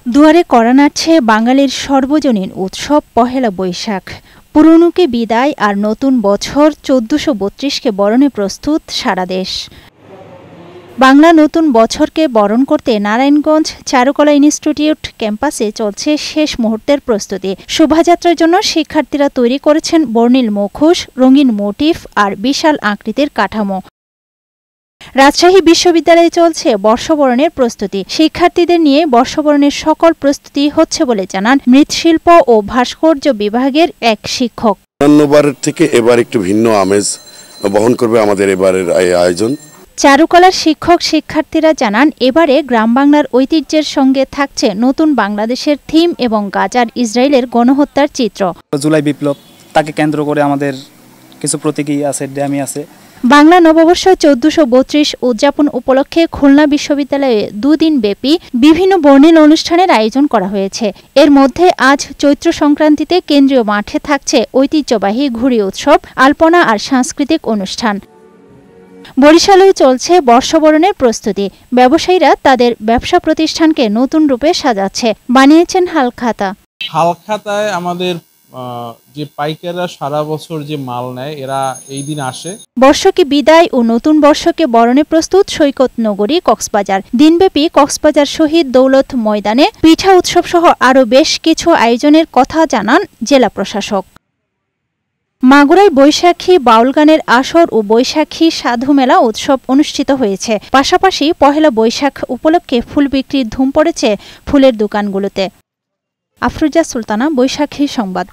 দুয়ারে কড়া নাড়ছে বাঙালির সর্বজনীন উৎসব পহেলা বৈশাখ। পুরনোকে বিদায় আর নতুন বছর ১৪৩২কে বরণে প্রস্তুত সারা দেশ। বাংলা নতুন বছরকে বরণ করতে নারায়ণগঞ্জ চারুকলা ইনস্টিটিউট ক্যাম্পাসে চলছে শেষ মুহূর্তের প্রস্তুতি। শোভাযাত্রার জন্য শিক্ষার্থীরা তৈরি করেছেন বর্ণিল মুখোশ, রঙিন মোটিফ আর বিশাল আকৃতির কাঠামো। রাজশাহী বিশ্ববিদ্যালয়ে চলছে বর্ষবরণের প্রস্তুতি। শিক্ষার্থীদের নিয়ে বর্ষবরণের সকল প্রস্তুতি হচ্ছে বলে জানান মৃৎশিল্প ও ভাস্কর্য বিভাগের এক শিক্ষক। অন্যবারের থেকে এবার একটু ভিন্ন আমেজ বহন করবে আমাদের এবারের আয়োজন। চারুকলার শিক্ষক শিক্ষার্থীরা জানান এবারে গ্রাম বাংলার ঐতিহ্যের সঙ্গে থাকছে নতুন বাংলাদেশের থিম এবং গাজার ইসরায়েলের গণহত্যার চিত্র। জুলাই বিপ্লব তাকে কেন্দ্র করে আমাদের কিছু প্রতীকী আছে, ড্যামি আছে। বাংলা নববর্ষ ১৪৩২ উদযাপন উপলক্ষে খুলনা বিশ্ববিদ্যালয়ে দুদিন ব্যাপী বিভিন্ন বর্ণিল অনুষ্ঠানের আয়োজন করা হয়েছে। এর মধ্যে আজ চৈত্র সংক্রান্তিতে কেন্দ্রীয় মাঠে থাকছে ঐতিহ্যবাহী ঘুড়ি উৎসব, আলপনা আর সাংস্কৃতিক অনুষ্ঠান। বরিশালেও চলছে বর্ষবরণের প্রস্তুতি। ব্যবসায়ীরা তাদের ব্যবসা প্রতিষ্ঠানকে নতুন রূপে সাজাচ্ছে, বানিয়েছেন হালখাতা। হালখাতায় আমাদের যে পাইকাররা সারা বছর যে মাল নেয় এরা এই দিন আসে। বর্ষকে বিদায় ও নতুন বর্ষকে বরণে প্রস্তুত সৈকত নগরী কক্সবাজার। দিনব্যাপী কক্সবাজার শহীদ দৌলত ময়দানে পিঠা উৎসব সহ আরও বেশ কিছু আয়োজনের কথা জানান জেলা প্রশাসক। মাগুরায় বৈশাখী বাউল গানের আসর ও বৈশাখী সাধু মেলা উৎসব অনুষ্ঠিত হয়েছে। পাশাপাশি পহেলা বৈশাখ উপলক্ষে ফুল বিক্রির ধুম পড়েছে ফুলের দোকানগুলোতে। আফরুজা সুলতানা, বৈশাখী সংবাদ।